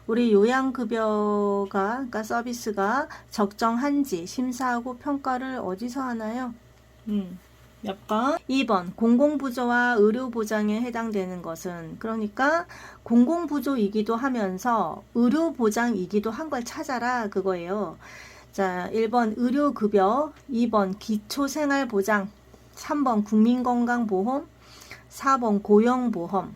우리 요양급여가, 그러니까 서비스가 적정한지 심사하고 평가를 어디서 하나요? 몇 번? 2번 공공부조와 의료보장에 해당되는 것은, 그러니까 공공부조이기도 하면서 의료보장이기도 한 걸 찾아라 그거예요. 자, 1번 의료급여, 2번 기초생활보장, 3번 국민건강보험, 4번 고용보험,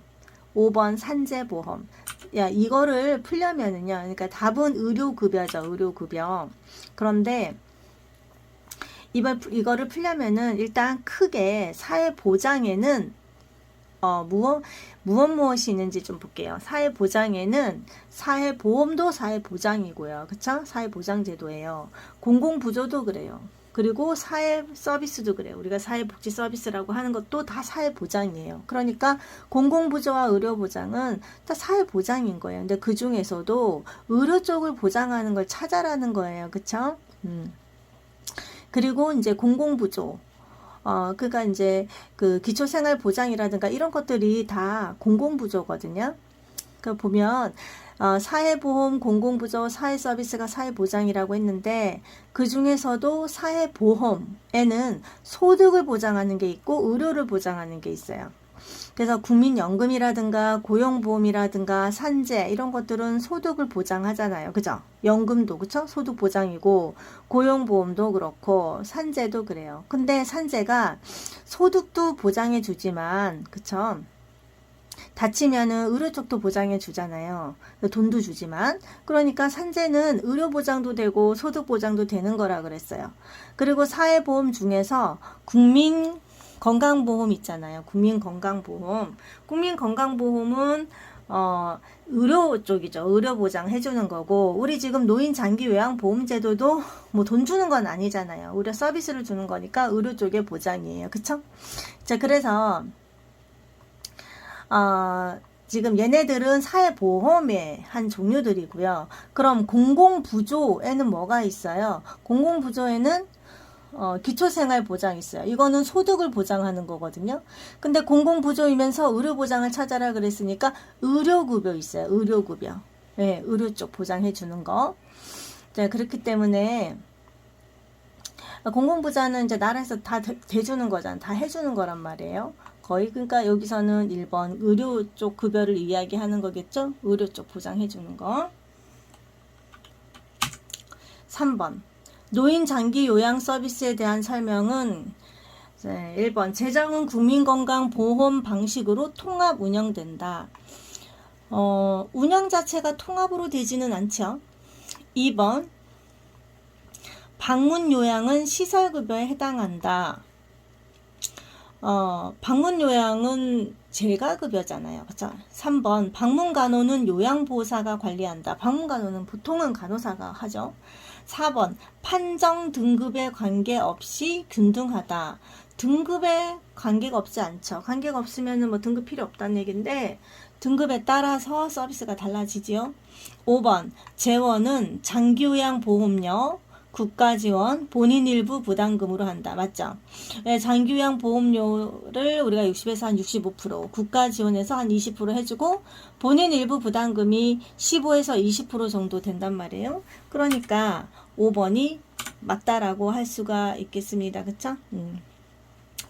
5번 산재보험. 야, 이거를 풀려면은요, 그러니까 답은 의료급여죠, 의료급여. 그런데 이거를 풀려면은 일단 크게 사회보장에는 무엇이 있는지 좀 볼게요. 사회보장에는 사회보험도 사회보장이고요. 그쵸? 사회보장제도예요. 공공부조도 그래요. 그리고 사회 서비스도 그래요. 우리가 사회복지 서비스라고 하는 것도 다 사회보장이에요. 그러니까 공공부조와 의료보장은 다 사회보장인 거예요. 근데 그 중에서도 의료 쪽을 보장하는 걸 찾아라는 거예요. 그쵸? 그리고 이제 공공부조. 그러니까 이제 그 기초생활보장이라든가 이런 것들이 다 공공부조거든요. 그 보면 사회보험, 공공부조, 사회서비스가 사회보장이라고 했는데 그 중에서도 사회보험에는 소득을 보장하는 게 있고 의료를 보장하는 게 있어요. 그래서 국민연금이라든가 고용보험이라든가 산재 이런 것들은 소득을 보장하잖아요. 그죠? 연금도 그쵸? 소득 보장이고 고용보험도 그렇고 산재도 그래요. 근데 산재가 소득도 보장해 주지만 그쵸? 다치면은 의료 쪽도 보장해 주잖아요. 돈도 주지만. 그러니까 산재는 의료 보장도 되고 소득 보장도 되는 거라 그랬어요. 그리고 사회보험 중에서 국민 건강보험 있잖아요. 국민건강보험. 국민건강보험은 의료 쪽이죠. 의료 보장 해주는 거고, 우리 지금 노인 장기 요양보험제도도 뭐 돈 주는 건 아니잖아요. 의료 서비스를 주는 거니까 의료 쪽의 보장이에요. 그쵸? 자, 그래서 지금 얘네들은 사회보험의 한 종류들이고요. 그럼 공공부조에는 뭐가 있어요? 공공부조에는 기초생활보장 있어요. 이거는 소득을 보장하는 거거든요. 근데 공공부조이면서 의료보장을 찾아라 그랬으니까 의료급여 있어요. 의료급여. 네, 의료 쪽 보장해 주는 거. 자, 그렇기 때문에 공공부자는 이제 나라에서 다 대주는 거잖아. 다 해주는 거란 말이에요. 거의 그러니까 여기서는 1번 의료 쪽 급여를 이야기하는 거겠죠. 의료 쪽 보장해 주는 거. 3번 노인 장기 요양 서비스에 대한 설명은 1번 재정은 국민건강보험 방식으로 통합 운영된다. 운영 자체가 통합으로 되지는 않죠. 2번 방문 요양은 시설급여에 해당한다. 방문 요양은 재가급여잖아요. 그렇죠? 3번 방문 간호는 요양보호사가 관리한다. 방문 간호는 보통은 간호사가 하죠. 4번 판정 등급에 관계없이 균등하다. 등급에 관계가 없지 않죠. 관계가 없으면 뭐 등급 필요 없다는 얘기인데 등급에 따라서 서비스가 달라지지요. 5번 재원은 장기요양보험료 국가지원, 본인 일부 부담금으로 한다. 맞죠? 네, 장기요양 보험료를 우리가 60에서 한 65%, 국가지원에서 한 20% 해주고, 본인 일부 부담금이 15에서 20% 정도 된단 말이에요. 그러니까 5번이 맞다라고 할 수가 있겠습니다. 그쵸?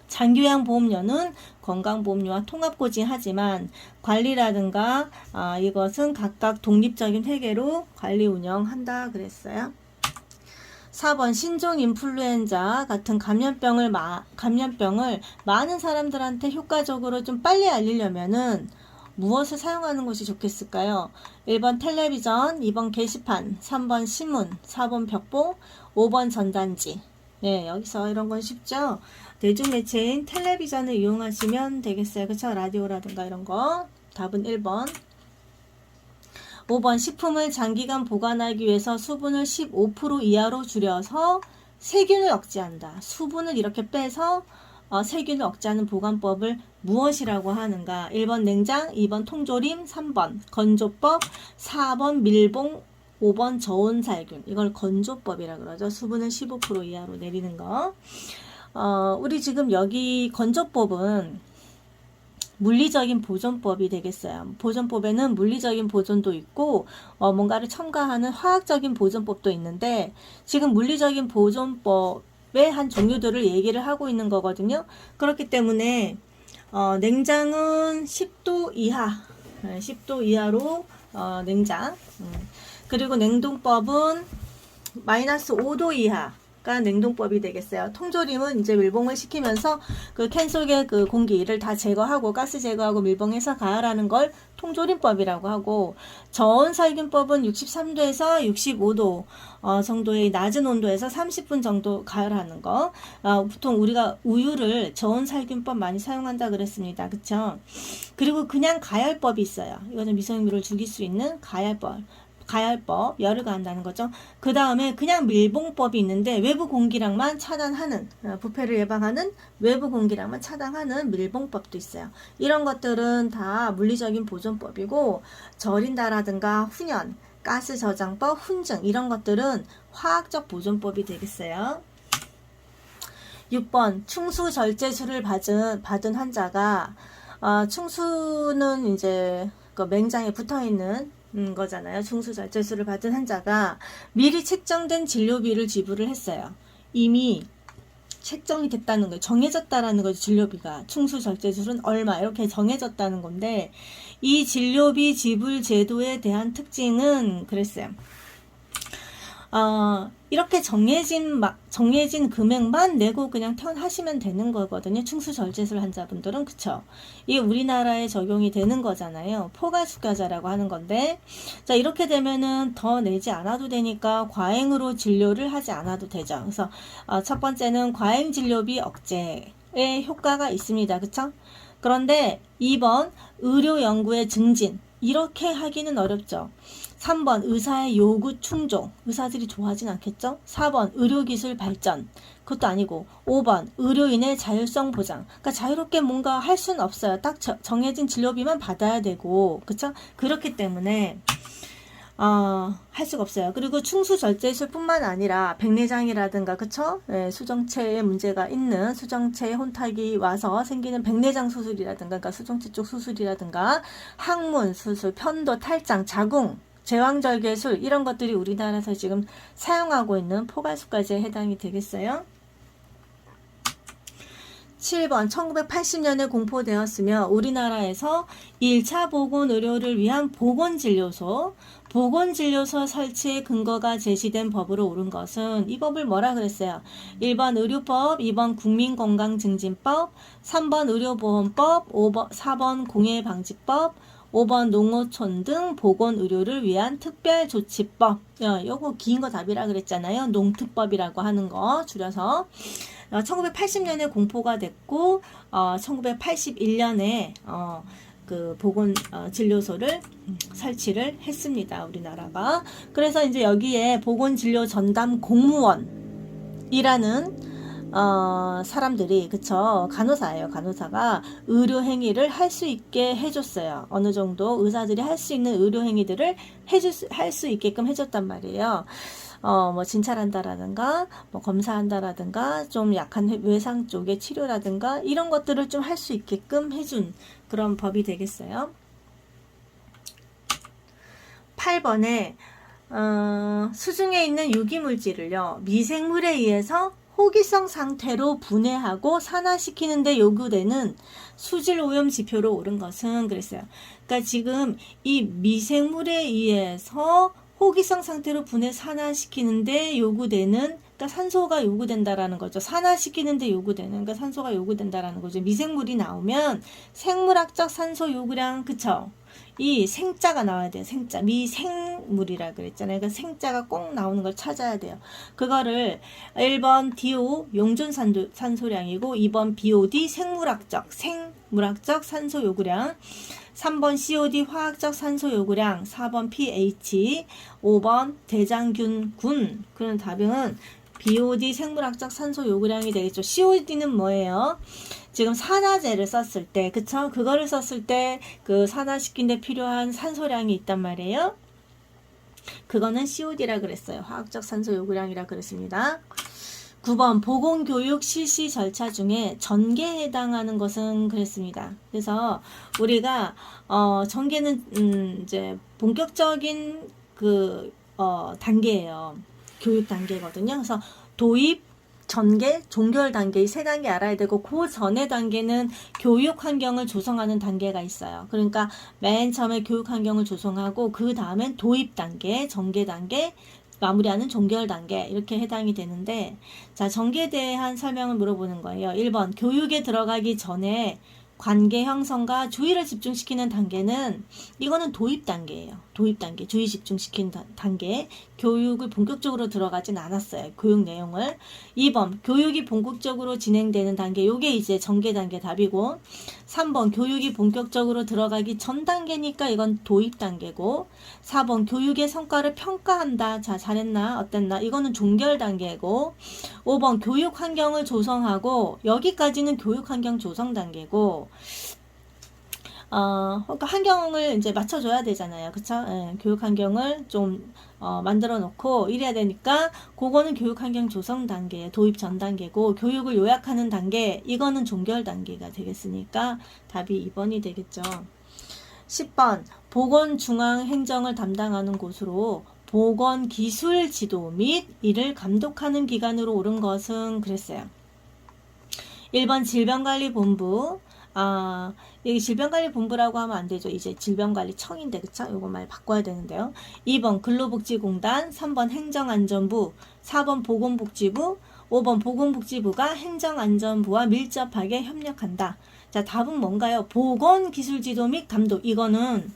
장기요양 보험료는 건강보험료와 통합고지하지만 관리라든가 이것은 각각 독립적인 회계로 관리 운영한다 그랬어요. 4번 신종 인플루엔자 같은 감염병을 많은 사람들한테 효과적으로 좀 빨리 알리려면은 무엇을 사용하는 것이 좋겠을까요? 1번 텔레비전, 2번 게시판, 3번 신문, 4번 벽보, 5번 전단지. 네, 여기서 이런 건 쉽죠? 대중매체인 텔레비전을 이용하시면 되겠어요. 그쵸? 라디오라든가 이런 거. 답은 1번. 5번 식품을 장기간 보관하기 위해서 수분을 15% 이하로 줄여서 세균을 억제한다. 수분을 이렇게 빼서 세균을 억제하는 보관법을 무엇이라고 하는가? 1번 냉장, 2번 통조림, 3번 건조법, 4번 밀봉, 5번 저온살균. 이걸 건조법이라고 그러죠. 수분을 15% 이하로 내리는 거. 우리 지금 여기 건조법은 물리적인 보존법이 되겠어요. 보존법에는 물리적인 보존도 있고 뭔가를 첨가하는 화학적인 보존법도 있는데 지금 물리적인 보존법의 한 종류들을 얘기를 하고 있는 거거든요. 그렇기 때문에 냉장은 10도 이하, 10도 이하로 냉장. 그리고 냉동법은 마이너스 5도 이하가 냉동법이 되겠어요. 통조림은 이제 밀봉을 시키면서 그 캔 속의 그 공기를 다 제거하고 가스 제거하고 밀봉해서 가열하는 걸 통조림법이라고 하고, 저온살균법은 63도에서 65도 정도의 낮은 온도에서 30분 정도 가열하는 거. 보통 우리가 우유를 저온살균법 많이 사용한다 그랬습니다. 그쵸? 그리고 그냥 가열법이 있어요. 이거는 미생물을 죽일 수 있는 가열법, 열을 가한다는 거죠. 그 다음에 그냥 밀봉법이 있는데 외부 공기량만 차단하는, 부패를 예방하는 외부 공기량만 차단하는 밀봉법도 있어요. 이런 것들은 다 물리적인 보존법이고, 절인다라든가 훈연, 가스 저장법, 훈증 이런 것들은 화학적 보존법이 되겠어요. 6번 충수절제술을 받은 환자가 충수는 이제 그 맹장에 붙어있는 거잖아요. 충수절제술을 받은 환자가 미리 책정된 진료비를 지불을 했어요. 이미 책정이 됐다는 거예요. 정해졌다라는 거죠. 진료비가. 충수절제술은 얼마 이렇게 정해졌다는 건데, 이 진료비 지불 제도에 대한 특징은 그랬어요. 이렇게 정해진 금액만 내고 그냥 퇴원하시면 되는 거거든요. 충수절제술 환자분들은. 그쵸? 이게 우리나라에 적용이 되는 거잖아요. 포괄수가자라고 하는 건데, 자, 이렇게 되면은 더 내지 않아도 되니까 과잉으로 진료를 하지 않아도 되죠. 그래서 첫 번째는 과잉 진료비 억제에 효과가 있습니다. 그쵸? 그런데 2번 의료 연구의 증진, 이렇게 하기는 어렵죠. 3번 의사의 요구 충족, 의사들이 좋아하진 않겠죠. 4번 의료기술 발전, 그것도 아니고. 5번 의료인의 자율성 보장, 그러니까 자유롭게 뭔가 할 수는 없어요. 딱 정해진 진료비만 받아야 되고, 그쵸? 그렇기 때문에 할 수가 없어요. 그리고 충수절제술뿐만 아니라 백내장이라든가, 그쵸? 네, 수정체에 문제가 있는, 수정체에 혼탁이 와서 생기는 백내장 수술이라든가, 그러니까 수정체 쪽 수술이라든가, 항문 수술, 편도, 탈장, 자궁, 제왕절개술, 이런 것들이 우리나라에서 지금 사용하고 있는 포괄수까지에 해당이 되겠어요. 7번 1980년에 공포되었으며 우리나라에서 1차 보건의료를 위한 보건진료소 설치의 근거가 제시된 법으로 옳은 것은, 이 법을 뭐라 그랬어요? 1번 의료법, 2번 국민건강증진법, 3번 의료보험법, 4번 공해방지법, 5번 농어촌 등 보건의료를 위한 특별조치법. 요거 긴 거 답이라 그랬잖아요. 농특법이라고 하는 거 줄여서. 1980년에 공포가 됐고 1981년에 그 보건 진료소를 설치를 했습니다. 우리나라가. 그래서 이제 여기에 보건진료 전담 공무원이라는 사람들이, 그쵸? 간호사예요. 간호사가 의료 행위를 할 수 있게 해줬어요. 어느 정도 의사들이 할 수 있는 의료 행위들을 할 수 있게끔 해줬단 말이에요. 뭐 진찰한다라든가, 뭐 검사한다라든가, 좀 약한 외상 쪽의 치료라든가, 이런 것들을 좀 할 수 있게끔 해준 그런 법이 되겠어요. 8번에 수중에 있는 유기물질을요, 미생물에 의해서 호기성 상태로 분해하고 산화시키는 데 요구되는 수질 오염 지표로 옳은 것은, 그랬어요. 그러니까 지금 이 미생물에 의해서 호기성 상태로 분해 산화시키는데 요구되는, 그러니까 산소가 요구된다라는 거죠. 산화시키는데 요구되는, 그러니까 산소가 요구된다라는 거죠. 미생물이 나오면 생물학적 산소 요구량, 그쵸? 이 생자가 나와야 돼요. 생자. 미생물이라 그랬잖아요. 그러니까 생자가 꼭 나오는 걸 찾아야 돼요. 그거를 1번 DO 용존 산소량이고, 2번 BOD 생물학적 산소 요구량, 3번 COD 화학적 산소 요구량, 4번 pH, 5번 대장균군. 그런 답은 BOD 생물학적 산소 요구량이 되겠죠. COD는 뭐예요? 지금 산화제를 썼을 때, 그쵸? 그거를 썼을 때 그 산화시킨 데 필요한 산소량이 있단 말이에요. 그거는 COD라 그랬어요. 화학적 산소 요구량이라 그랬습니다. 9번 보건교육 실시 절차 중에 전개에 해당하는 것은 그랬습니다. 그래서 우리가 전개는 이제 본격적인 단계예요. 교육 단계거든요. 그래서 도입, 전개, 종결 단계 이 세 단계 알아야 되고 그 전의 단계는 교육 환경을 조성하는 단계가 있어요. 그러니까 맨 처음에 교육 환경을 조성하고 그 다음엔 도입 단계, 전개 단계, 마무리하는 종결 단계 이렇게 해당이 되는데 자 전개에 대한 설명을 물어보는 거예요. 1번 교육에 들어가기 전에 관계 형성과 주의를 집중시키는 단계는 이거는 도입 단계예요. 도입 단계, 주의 집중시키는 단계. 교육을 본격적으로 들어가진 않았어요. 교육 내용을. 2번 교육이 본격적으로 진행되는 단계. 요게 이제 전개 단계 답이고 3번 교육이 본격적으로 들어가기 전 단계니까 이건 도입 단계고 4번 교육의 성과를 평가한다. 자 잘했나 어땠나 이거는 종결 단계고 5번 교육 환경을 조성하고 여기까지는 교육 환경 조성 단계고 그러니까 환경을 이제 맞춰줘야 되잖아요. 그쵸? 예, 교육 환경을 좀, 만들어 놓고 이래야 되니까, 그거는 교육 환경 조성 단계, 도입 전 단계고, 교육을 요약하는 단계, 이거는 종결 단계가 되겠으니까, 답이 2번이 되겠죠. 10번, 보건중앙행정을 담당하는 곳으로 보건기술지도 및 이를 감독하는 기관으로 오른 것은 그랬어요. 1번 질병관리본부, 여기 질병관리본부라고 하면 안 되죠. 이제 질병관리청인데, 그쵸? 요거 말 바꿔야 되는데요. 2번 근로복지공단, 3번 행정안전부, 4번 보건복지부, 5번 보건복지부가 행정안전부와 밀접하게 협력한다. 자, 답은 뭔가요? 보건기술지도 및 감독. 이거는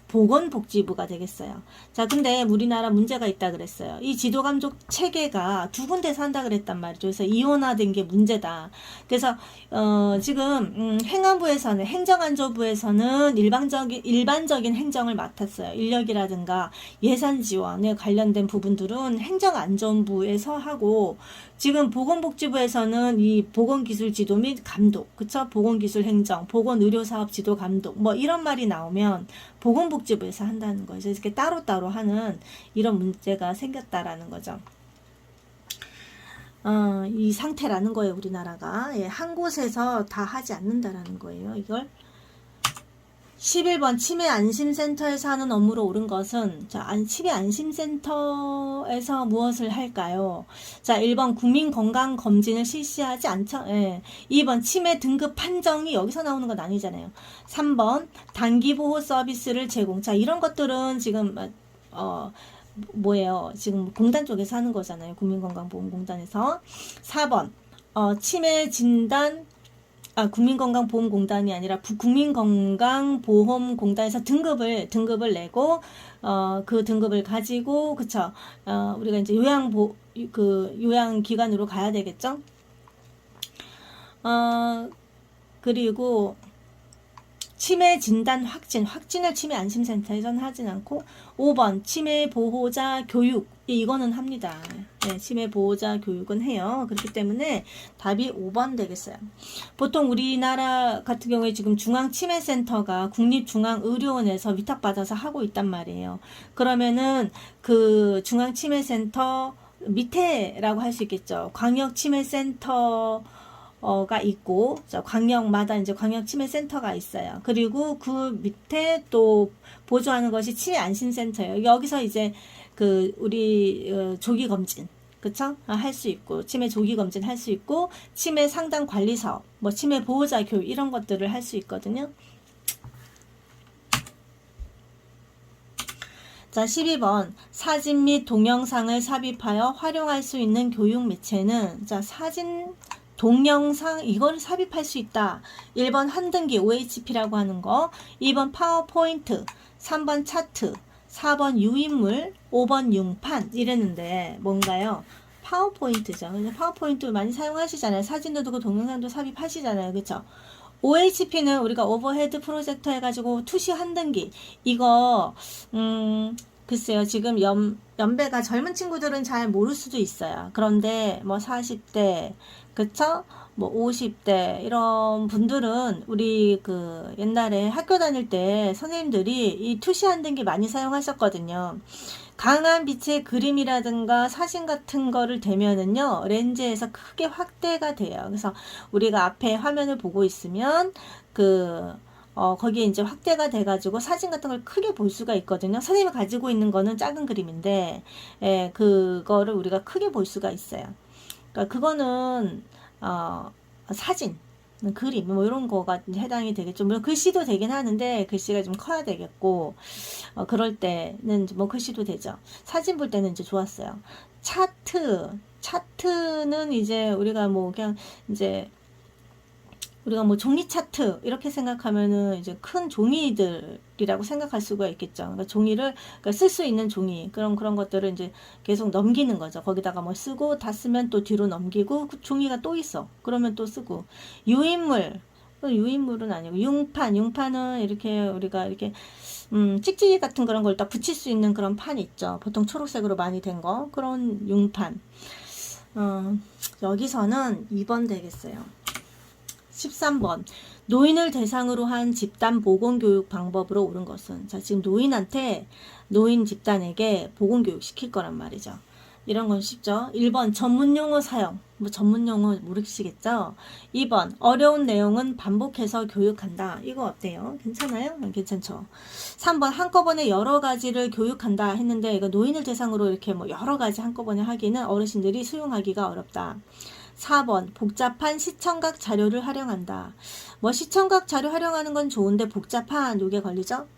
보건복지부가 되겠어요. 자, 근데 우리나라 문제가 있다 그랬어요. 이 지도감독 체계가 두 군데서 한다 그랬단 말이죠. 그래서 이원화된 게 문제다. 그래서 지금 행안부에서는 행정안전부에서는 일반적인 행정을 맡았어요. 인력이라든가 예산 지원에 관련된 부분들은 행정안전부에서 하고 지금 보건복지부에서는 이 보건기술지도 및 감독, 그쵸? 보건기술행정, 보건의료사업 지도 감독, 뭐 이런 말이 나오면 보건복지부에서 한다는 거죠. 이렇게 따로따로 하는 이런 문제가 생겼다라는 거죠. 이 상태라는 거예요, 우리나라가. 예, 한 곳에서 다 하지 않는다라는 거예요, 이걸. 11번 치매안심센터에서 하는 업무로 옳은 것은 자, 치매안심센터에서 무엇을 할까요? 자, 1번 국민건강검진을 실시하지 않죠? 예. 2번 치매 등급 판정이 여기서 나오는 건 아니잖아요. 3번 단기보호 서비스를 제공. 자, 이런 것들은 지금 뭐예요? 지금 공단 쪽에서 하는 거잖아요. 국민건강보험공단에서. 4번 치매 진단 국민건강보험공단이 아니라 국민건강보험공단에서 등급을 내고 그 등급을 가지고 그쵸 우리가 이제 요양기관으로 가야 되겠죠. 그리고 치매 진단 확진을 치매 안심센터에서는 하진 않고 5번 치매 보호자 교육 이거는 합니다. 네, 치매 보호자 교육은 해요. 그렇기 때문에 답이 5번 되겠어요. 보통 우리나라 같은 경우에 지금 중앙치매센터가 국립중앙의료원에서 위탁받아서 하고 있단 말이에요. 그러면은 그 중앙치매센터 밑에라고 할 수 있겠죠. 광역치매센터 가 있고 광역마다 이제 광역치매센터가 있어요. 그리고 그 밑에 또 보조하는 것이 치매안심센터예요. 여기서 이제 그 우리 조기 검진 그쵸? 할 수 있고 치매 조기 검진 할 수 있고 치매 상담 관리 사업 뭐 치매 보호자 교육 이런 것들을 할 수 있거든요. 자, 12번 사진 및 동영상을 삽입하여 활용할 수 있는 교육 매체는 자, 사진 동영상 이걸 삽입할 수 있다. 1번 한등기 OHP라고 하는 거 2번 파워포인트 3번 차트 4번 유인물 5번 융판 이랬는데 뭔가요? 파워포인트죠. 파워포인트 많이 사용하시잖아요. 사진도 두고 동영상도 삽입하시잖아요. 그쵸? OHP는 우리가 오버헤드 프로젝터 해가지고 투시 한등기 이거 글쎄요 지금 연배가 젊은 친구들은 잘 모를 수도 있어요. 그런데 뭐 40대 그쵸? 뭐 50대 이런 분들은 우리 그 옛날에 학교 다닐 때 선생님들이 이 투시 한등기 많이 사용하셨거든요. 강한 빛의 그림이라든가 사진 같은 거를 대면은요, 렌즈에서 크게 확대가 돼요. 그래서 우리가 앞에 화면을 보고 있으면 거기에 이제 확대가 돼가지고 사진 같은 걸 크게 볼 수가 있거든요. 선생님이 가지고 있는 거는 작은 그림인데, 예, 그거를 우리가 크게 볼 수가 있어요. 그러니까 그거는 사진, 그림 뭐 이런 거가 해당이 되겠죠. 물론 글씨도 되긴 하는데 글씨가 좀 커야 되겠고, 그럴 때는 뭐 글씨도 되죠. 사진 볼 때는 이제 좋았어요. 차트는 이제 우리가 뭐 그냥 이제 우리가 뭐 종이 차트 이렇게 생각하면은 이제 큰 종이들이라고 생각할 수가 있겠죠. 그러니까 종이를 그러니까 쓸 수 있는 종이 그런 것들을 이제 계속 넘기는 거죠. 거기다가 뭐 쓰고 다 쓰면 또 뒤로 넘기고 그 종이가 또 있어. 그러면 또 쓰고 유인물은 아니고 융판은 이렇게 우리가 이렇게 찍찍이 같은 그런 걸 딱 붙일 수 있는 그런 판 있죠. 보통 초록색으로 많이 된 거 그런 융판. 여기서는 2번 되겠어요. 13번. 노인을 대상으로 한 집단 보건교육 방법으로 옳은 것은? 자, 지금 노인 집단에게 보건교육 시킬 거란 말이죠. 이런 건 쉽죠. 1번. 전문용어 사용. 뭐 전문용어 모르시겠죠? 2번. 어려운 내용은 반복해서 교육한다. 이거 어때요? 괜찮아요? 괜찮죠. 3번. 한꺼번에 여러 가지를 교육한다 했는데 이거 노인을 대상으로 이렇게 뭐 여러 가지 한꺼번에 하기는 어르신들이 수용하기가 어렵다. 4번. 복잡한 시청각 자료를 활용한다. 뭐 시청각 자료 활용하는 건 좋은데 복잡한 요게 걸리죠?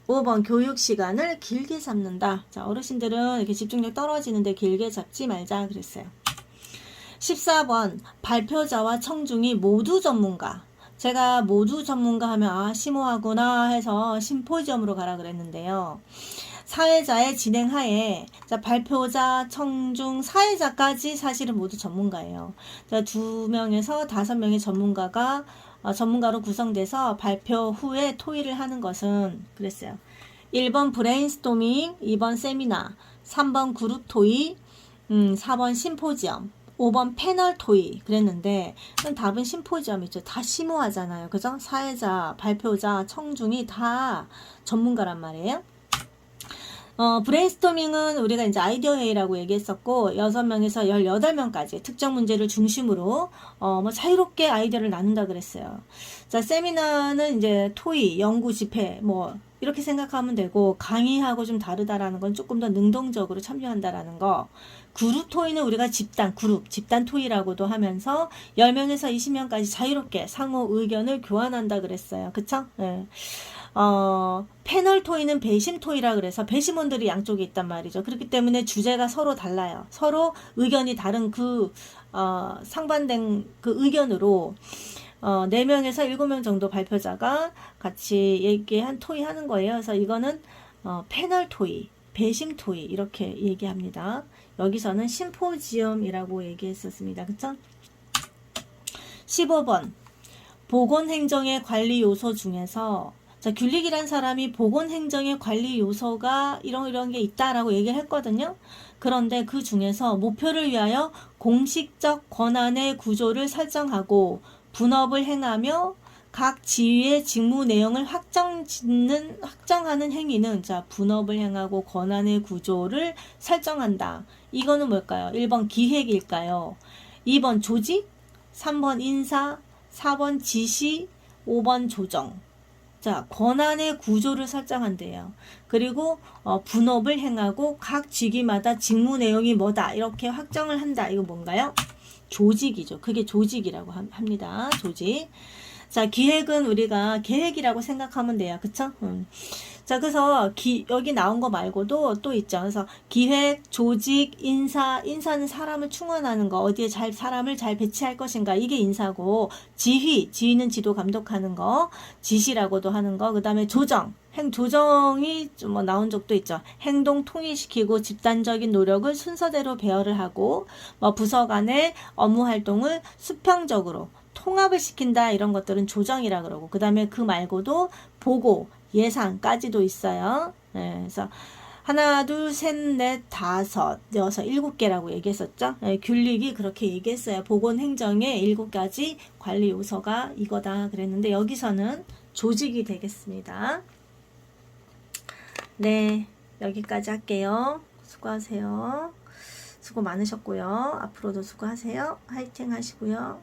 5번. 교육 시간을 길게 잡는다. 자, 어르신들은 이렇게 집중력 떨어지는데 길게 잡지 말자 그랬어요. 14번. 발표자와 청중이 모두 전문가. 제가 모두 전문가 하면 심오하구나 해서 심포지엄으로 가라 그랬는데요. 사회자의 진행하에 발표자, 청중, 사회자까지 사실은 모두 전문가예요. 2명에서 5명의 전문가로 구성돼서 발표 후에 토의를 하는 것은 그랬어요. 1번 브레인스토밍, 2번 세미나, 3번 그룹 토의, 4번 심포지엄, 5번 패널 토의 그랬는데 답은 심포지엄이죠. 다 심오하잖아요. 그죠? 사회자, 발표자, 청중이 다 전문가란 말이에요. 브레인스토밍은 우리가 이제 아이디어 회의라고 얘기했었고, 6명에서 18명까지 특정 문제를 중심으로, 뭐 자유롭게 아이디어를 나눈다 그랬어요. 자, 세미나는 이제 토의, 연구 집회, 뭐, 이렇게 생각하면 되고, 강의하고 좀 다르다라는 건 조금 더 능동적으로 참여한다라는 거. 그룹 토의는 우리가 집단 토의라고도 하면서 10명에서 20명까지 자유롭게 상호 의견을 교환한다 그랬어요. 그쵸? 네. 패널 토의는 배심 토의라 그래서 배심원들이 양쪽에 있단 말이죠. 그렇기 때문에 주제가 서로 달라요. 서로 의견이 다른 상반된 그 의견으로 4명에서 7명 정도 발표자가 같이 얘기한 토의 하는 거예요. 그래서 이거는 패널 토의, 배심 토의 이렇게 얘기합니다. 여기서는 심포지엄이라고 얘기했었습니다. 그쵸? 15번. 보건행정의 관리 요소 중에서 자, 귤릭이란 사람이 보건행정의 관리 요소가 이런 게 있다라고 얘기를 했거든요. 그런데 그 중에서 목표를 위하여 공식적 권한의 구조를 설정하고 분업을 행하며 각 지위의 직무 내용을 확정하는 행위는 자, 분업을 행하고 권한의 구조를 설정한다. 이거는 뭘까요? 1번 기획일까요? 2번 조직, 3번 인사, 4번 지시, 5번 조정. 자, 권한의 구조를 설정한대요. 그리고 분업을 행하고 각 직위마다 직무 내용이 뭐다 이렇게 확정을 한다. 이거 뭔가요? 조직이죠. 그게 조직이라고 합니다. 조직. 자, 기획은 우리가 계획이라고 생각하면 돼요. 그쵸? 자, 그래서 여기 나온 거 말고도 또 있죠. 그래서 기획, 조직, 인사는 사람을 충원하는 거, 어디에 사람을 잘 배치할 것인가, 이게 인사고, 지휘는 지도 감독하는 거, 지시라고도 하는 거, 그 다음에 조정이 좀 뭐 나온 적도 있죠. 행동 통일시키고 집단적인 노력을 순서대로 배열을 하고, 뭐 부서 간의 업무 활동을 수평적으로 통합을 시킨다, 이런 것들은 조정이라 그러고, 그 다음에 그 말고도 보고, 예상까지도 있어요. 네, 그래서 하나, 둘, 셋, 넷, 다섯, 여섯, 7개라고 얘기했었죠. 예, 균릭이 그렇게 얘기했어요. 보건행정의 7가지 관리 요소가 이거다 그랬는데 여기서는 조직이 되겠습니다. 네, 여기까지 할게요. 수고하세요. 수고 많으셨고요. 앞으로도 수고하세요. 화이팅 하시고요.